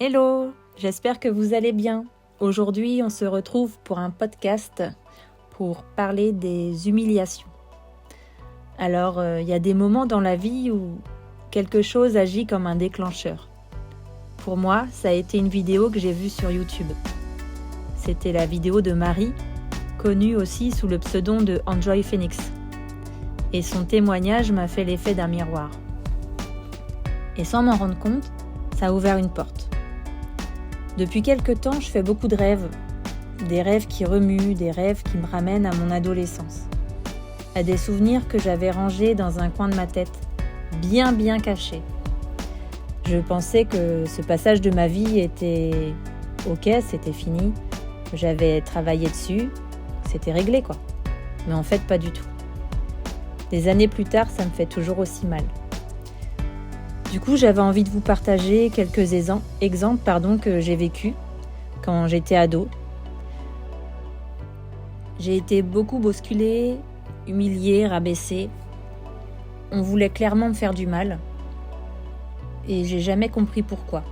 Hello, j'espère que vous allez bien. Aujourd'hui, on se retrouve pour un podcast pour parler des humiliations. Alors, il y a des moments dans la vie où quelque chose agit comme un déclencheur. Pour moi, ça a été une vidéo que j'ai vue sur YouTube. C'était la vidéo de Marie, connue aussi sous le pseudonyme de Enjoy Phoenix. Et son témoignage m'a fait l'effet d'un miroir. Et sans m'en rendre compte, ça a ouvert une porte. Depuis quelque temps, je fais beaucoup de rêves. Des rêves qui remuent, des rêves qui me ramènent à mon adolescence. À des souvenirs que j'avais rangés dans un coin de ma tête, bien cachés. Je pensais que ce passage de ma vie était ok, c'était fini. J'avais travaillé dessus, c'était réglé quoi. Mais en fait, pas du tout. Des années plus tard, ça me fait toujours aussi mal. Du coup, j'avais envie de vous partager quelques exemples que j'ai vécus quand j'étais ado. J'ai été beaucoup bousculée, humiliée, rabaissée. On voulait clairement me faire du mal. Et j'ai jamais compris pourquoi.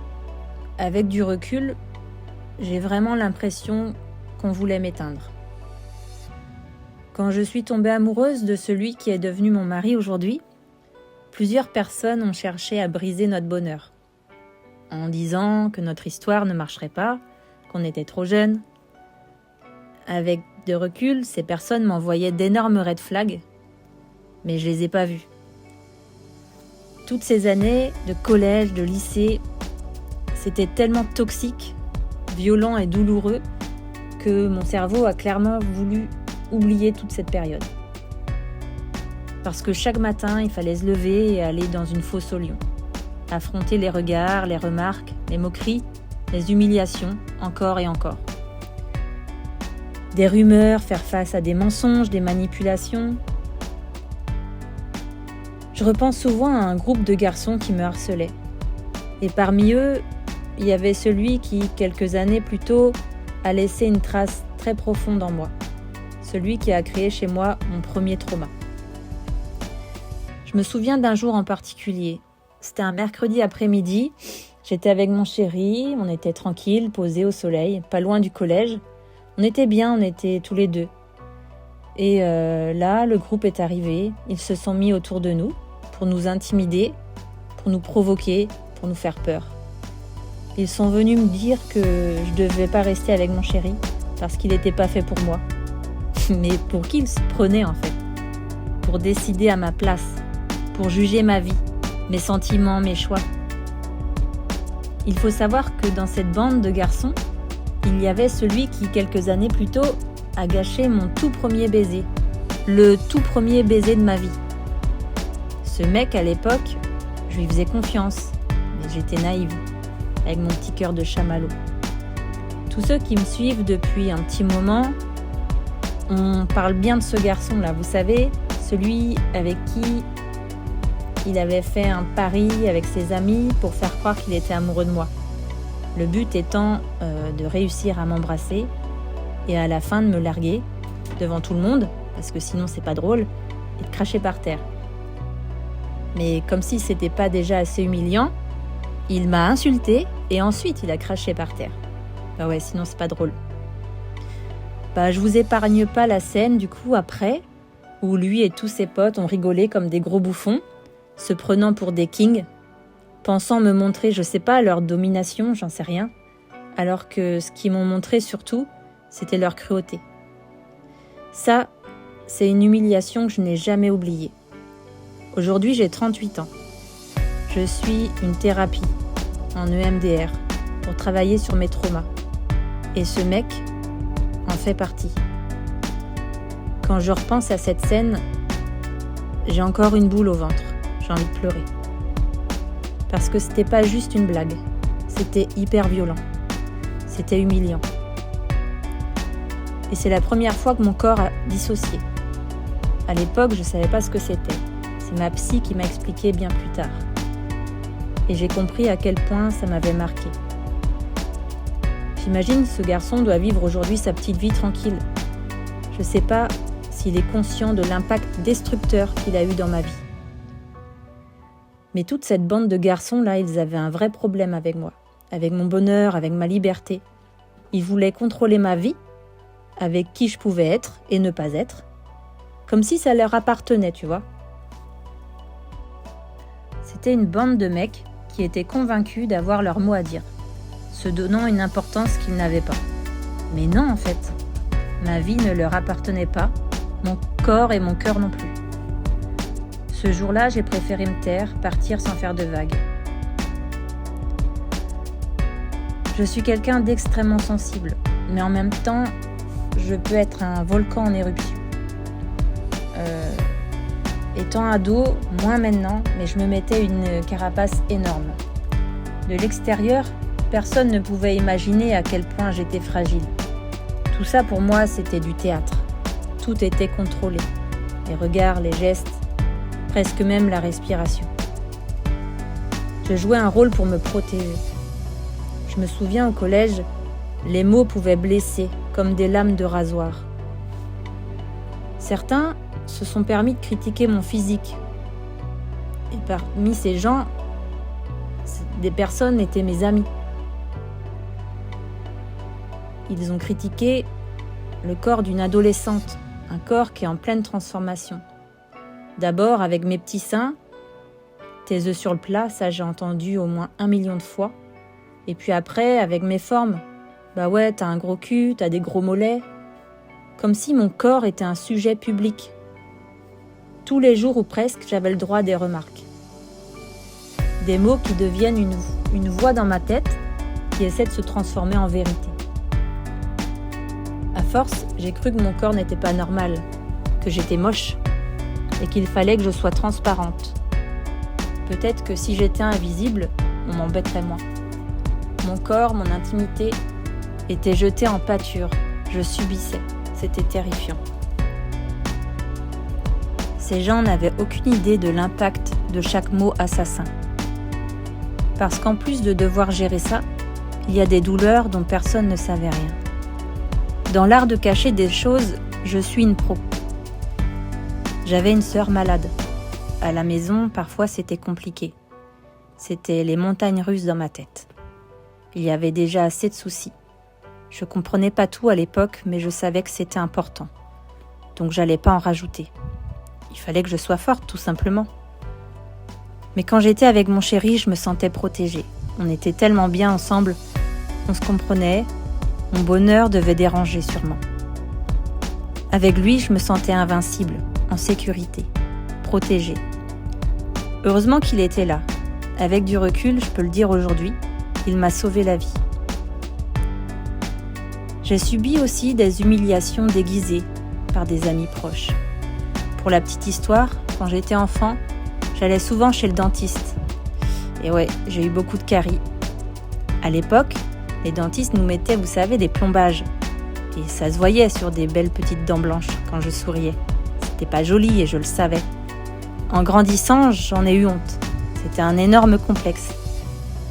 Avec du recul, j'ai vraiment l'impression qu'on voulait m'éteindre. Quand je suis tombée amoureuse de celui qui est devenu mon mari aujourd'hui, plusieurs personnes ont cherché à briser notre bonheur, en disant que notre histoire ne marcherait pas, qu'on était trop jeunes. Avec de recul, ces personnes m'envoyaient d'énormes red flags, mais je les ai pas vus. Toutes ces années de collège, de lycée, c'était tellement toxique, violent et douloureux que mon cerveau a clairement voulu oublier toute cette période. Parce que chaque matin, il fallait se lever et aller dans une fosse aux lions. Affronter les regards, les remarques, les moqueries, les humiliations, encore et encore. Des rumeurs, faire face à des mensonges, des manipulations. Je repense souvent à un groupe de garçons qui me harcelaient. Et parmi eux, il y avait celui qui, quelques années plus tôt, a laissé une trace très profonde en moi. Celui qui a créé chez moi mon premier trauma. Je me souviens d'un jour en particulier. C'était un mercredi après-midi. J'étais avec mon chéri, on était tranquille, posés au soleil, pas loin du collège. On était bien, on était tous les deux. Et là, le groupe est arrivé. Ils se sont mis autour de nous pour nous intimider, pour nous provoquer, pour nous faire peur. Ils sont venus me dire que je ne devais pas rester avec mon chéri parce qu'il n'était pas fait pour moi. Mais pour qui ils se prenaient en fait ? Pour décider à ma place, pour juger ma vie, mes sentiments, mes choix. Il faut savoir que dans cette bande de garçons, il y avait celui qui, quelques années plus tôt, a gâché mon tout premier baiser. Le tout premier baiser de ma vie. Ce mec, à l'époque, je lui faisais confiance, mais j'étais naïve, avec mon petit cœur de chamallow. Tous ceux qui me suivent depuis un petit moment, on parle bien de ce garçon-là, vous savez, celui avec qui il avait fait un pari avec ses amis pour faire croire qu'il était amoureux de moi. Le but étant de réussir à m'embrasser et à la fin de me larguer devant tout le monde, parce que sinon c'est pas drôle, et de cracher par terre. Mais comme si c'était pas déjà assez humiliant, il m'a insulté et ensuite il a craché par terre. Bah ouais, sinon c'est pas drôle. Bah je vous épargne pas la scène du coup après, où lui et tous ses potes ont rigolé comme des gros bouffons, se prenant pour des kings, pensant me montrer, je sais pas, leur domination, j'en sais rien, alors que ce qu'ils m'ont montré surtout, c'était leur cruauté. Ça, c'est une humiliation que je n'ai jamais oubliée. Aujourd'hui, j'ai 38 ans. Je suis une thérapie en EMDR pour travailler sur mes traumas. Et ce mec en fait partie. Quand je repense à cette scène, j'ai encore une boule au ventre. J'ai envie de pleurer. Parce que c'était pas juste une blague. C'était hyper violent. C'était humiliant. Et c'est la première fois que mon corps a dissocié. À l'époque, je savais pas ce que c'était. C'est ma psy qui m'a expliqué bien plus tard. Et j'ai compris à quel point ça m'avait marqué. J'imagine ce garçon doit vivre aujourd'hui sa petite vie tranquille. Je sais pas s'il est conscient de l'impact destructeur qu'il a eu dans ma vie. Mais toute cette bande de garçons-là, ils avaient un vrai problème avec moi. avec mon bonheur, avec ma liberté. Ils voulaient contrôler ma vie, avec qui je pouvais être et ne pas être, comme si ça leur appartenait, tu vois. C'était une bande de mecs qui étaient convaincus d'avoir leur mot à dire, se donnant une importance qu'ils n'avaient pas. Mais non, en fait, ma vie ne leur appartenait pas, mon corps et mon cœur non plus. Ce jour-là, j'ai préféré me taire, partir sans faire de vagues. Je suis quelqu'un d'extrêmement sensible, mais en même temps, je peux être un volcan en éruption. Étant ado, moins maintenant, mais je me mettais une carapace énorme. De l'extérieur, personne ne pouvait imaginer à quel point j'étais fragile. Tout ça pour moi, c'était du théâtre. Tout était contrôlé. Les regards, les gestes, presque même la respiration. Je jouais un rôle pour me protéger. Je me souviens au collège, les mots pouvaient blesser comme des lames de rasoir. Certains se sont permis de critiquer mon physique. Et parmi ces gens, des personnes étaient mes amis. Ils ont critiqué le corps d'une adolescente, un corps qui est en pleine transformation. D'abord avec mes petits seins, tes œufs sur le plat, ça j'ai entendu au moins 1 million de fois. Et puis après, avec mes formes, bah ouais, t'as un gros cul, t'as des gros mollets. Comme si mon corps était un sujet public. Tous les jours ou presque, j'avais le droit à des remarques. Des mots qui deviennent une voix dans ma tête qui essaie de se transformer en vérité. À force, j'ai cru que mon corps n'était pas normal, que j'étais moche et qu'il fallait que je sois transparente. Peut-être que si j'étais invisible, on m'embêterait moins. Mon corps, mon intimité étaient jetés en pâture. Je subissais. C'était terrifiant. Ces gens n'avaient aucune idée de l'impact de chaque mot assassin. Parce qu'en plus de devoir gérer ça, il y a des douleurs dont personne ne savait rien. Dans l'art de cacher des choses, je suis une pro. J'avais une sœur malade. À la maison, parfois c'était compliqué. C'était les montagnes russes dans ma tête. Il y avait déjà assez de soucis. Je comprenais pas tout à l'époque, mais je savais que c'était important. Donc j'allais pas en rajouter. Il fallait que je sois forte, tout simplement. Mais quand j'étais avec mon chéri, je me sentais protégée. On était tellement bien ensemble, on se comprenait, mon bonheur devait déranger sûrement. Avec lui, je me sentais invincible, en sécurité, protégée. Heureusement qu'il était là. Avec du recul, je peux le dire aujourd'hui, il m'a sauvé la vie. J'ai subi aussi des humiliations déguisées par des amis proches. Pour la petite histoire, quand j'étais enfant, j'allais souvent chez le dentiste. Et ouais, j'ai eu beaucoup de caries. À l'époque, les dentistes nous mettaient, vous savez, des plombages. Et ça se voyait sur des belles petites dents blanches quand je souriais. C'était pas joli et je le savais. En grandissant, j'en ai eu honte. C'était un énorme complexe.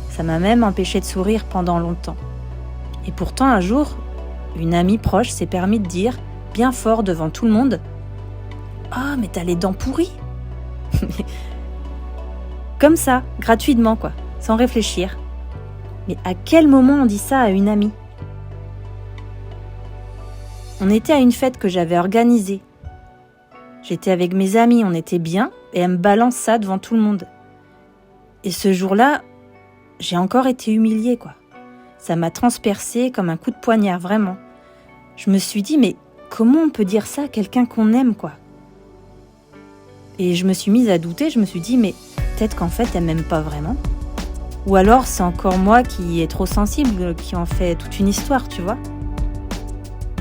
Ça m'a même empêché de sourire pendant longtemps. Et pourtant, un jour, une amie proche s'est permis de dire, bien fort devant tout le monde, « Ah, mais t'as les dents pourries !» Comme ça, gratuitement quoi, sans réfléchir. Mais à quel moment on dit ça à une amie ? On était à une fête que j'avais organisée. J'étais avec mes amis, on était bien, et elle me balance ça devant tout le monde. Et ce jour-là, j'ai encore été humiliée quoi. Ça m'a transpercée comme un coup de poignard, vraiment. Je me suis dit, mais comment on peut dire ça à quelqu'un qu'on aime quoi ? Et je me suis mise à douter, je me suis dit, mais peut-être qu'en fait, elle m'aime pas vraiment. Ou alors, c'est encore moi qui est trop sensible, qui en fait toute une histoire, tu vois.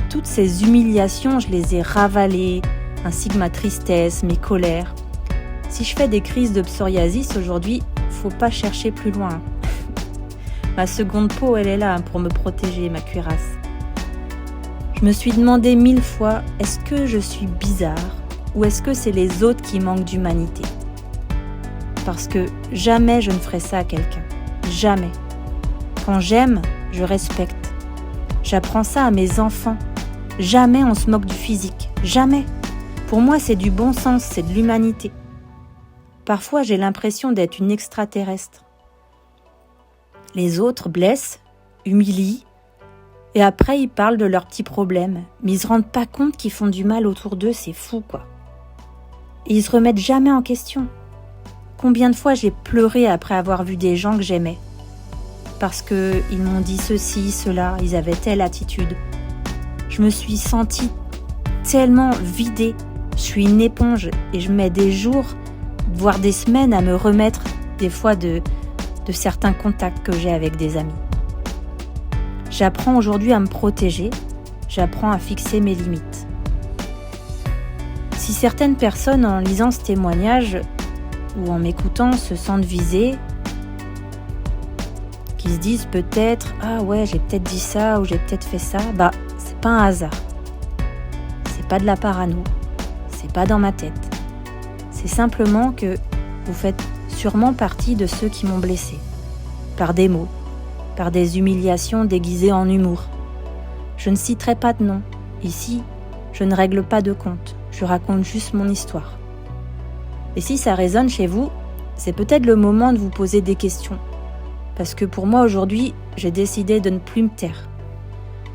Toutes ces humiliations, je les ai ravalées, ainsi que ma tristesse, mes colères. Si je fais des crises de psoriasis aujourd'hui, faut pas chercher plus loin. Ma seconde peau, elle est là pour me protéger, ma cuirasse. Je me suis demandé 1000 fois, est-ce que je suis bizarre ? Ou est-ce que c'est les autres qui manquent d'humanité ? Parce que jamais je ne ferai ça à quelqu'un. Jamais. Quand j'aime, je respecte. J'apprends ça à mes enfants. Jamais on se moque du physique. Jamais. Pour moi, c'est du bon sens, c'est de l'humanité. Parfois, j'ai l'impression d'être une extraterrestre. Les autres blessent, humilient, et après ils parlent de leurs petits problèmes, mais ils se rendent pas compte qu'ils font du mal autour d'eux, c'est fou quoi. Et ils se remettent jamais en question. Combien de fois j'ai pleuré après avoir vu des gens que j'aimais, parce qu'ils m'ont dit ceci, cela, ils avaient telle attitude. Je me suis sentie tellement vidée, je suis une éponge et je mets des jours, voire des semaines à me remettre des fois de certains contacts que j'ai avec des amis. J'apprends aujourd'hui à me protéger, j'apprends à fixer mes limites. Si certaines personnes, en lisant ce témoignage ou en m'écoutant, se sentent visées, qui se disent peut-être « Ah ouais, j'ai peut-être dit ça ou j'ai peut-être fait ça », c'est pas un hasard. C'est pas de la parano, c'est pas dans ma tête. C'est simplement que vous faites sûrement partie de ceux qui m'ont blessé, par des mots, par des humiliations déguisées en humour. Je ne citerai pas de nom. Ici, je ne règle pas de compte, je raconte juste mon histoire. Et si ça résonne chez vous, c'est peut-être le moment de vous poser des questions. Parce que pour moi aujourd'hui, j'ai décidé de ne plus me taire.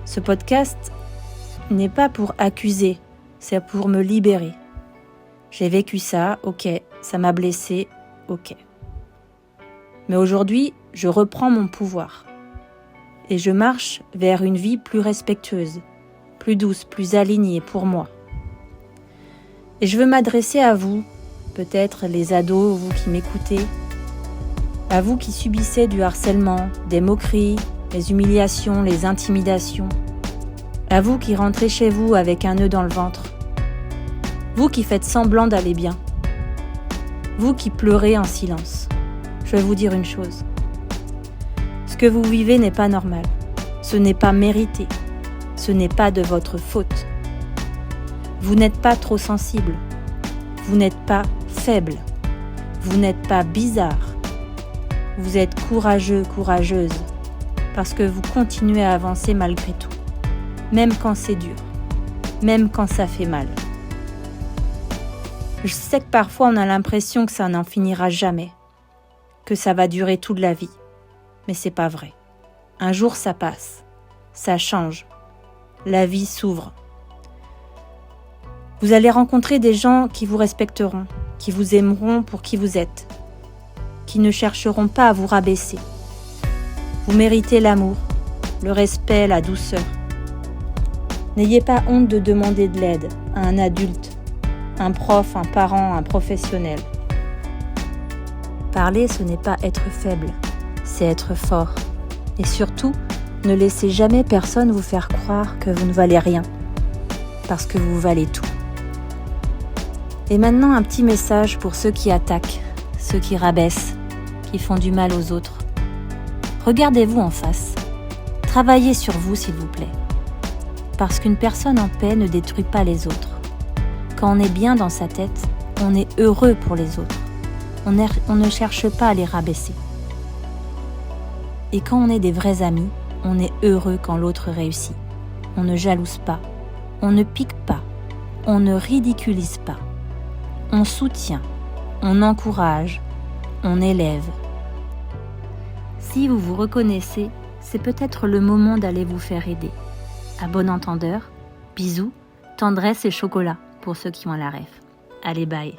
Ce podcast n'est pas pour accuser, c'est pour me libérer. J'ai vécu ça, ok, ça m'a blessé, ok. Mais aujourd'hui, je reprends mon pouvoir. Et je marche vers une vie plus respectueuse, plus douce, plus alignée pour moi. Et je veux m'adresser à vous, peut-être les ados, vous qui m'écoutez, à vous qui subissez du harcèlement, des moqueries, les humiliations, les intimidations, à vous qui rentrez chez vous avec un nœud dans le ventre, vous qui faites semblant d'aller bien, vous qui pleurez en silence. Je vais vous dire une chose. Ce que vous vivez n'est pas normal. Ce n'est pas mérité. Ce n'est pas de votre faute. Vous n'êtes pas trop sensible. Vous n'êtes pas faible. Vous n'êtes pas bizarre. Vous êtes courageux, courageuse, parce que vous continuez à avancer malgré tout, même quand c'est dur, même quand ça fait mal. Je sais que parfois on a l'impression que ça n'en finira jamais, que ça va durer toute la vie, mais c'est pas vrai. Un jour ça passe, ça change, la vie s'ouvre. Vous allez rencontrer des gens qui vous respecteront, qui vous aimeront pour qui vous êtes, qui ne chercheront pas à vous rabaisser. Vous méritez l'amour, le respect, la douceur. N'ayez pas honte de demander de l'aide à un adulte, un prof, un parent, un professionnel. Parler, ce n'est pas être faible, c'est être fort. Et surtout, ne laissez jamais personne vous faire croire que vous ne valez rien, parce que vous valez tout. Et maintenant, un petit message pour ceux qui attaquent, ceux qui rabaissent, qui font du mal aux autres. Regardez-vous en face. Travaillez sur vous, s'il vous plaît. Parce qu'une personne en paix ne détruit pas les autres. Quand on est bien dans sa tête, on est heureux pour les autres. On ne cherche pas à les rabaisser. Et quand on est des vrais amis, on est heureux quand l'autre réussit. On ne jalouse pas, on ne pique pas, on ne ridiculise pas. On soutient, on encourage, on élève. Si vous vous reconnaissez, c'est peut-être le moment d'aller vous faire aider. À bon entendeur, bisous, tendresse et chocolat pour ceux qui ont la ref. Allez, bye.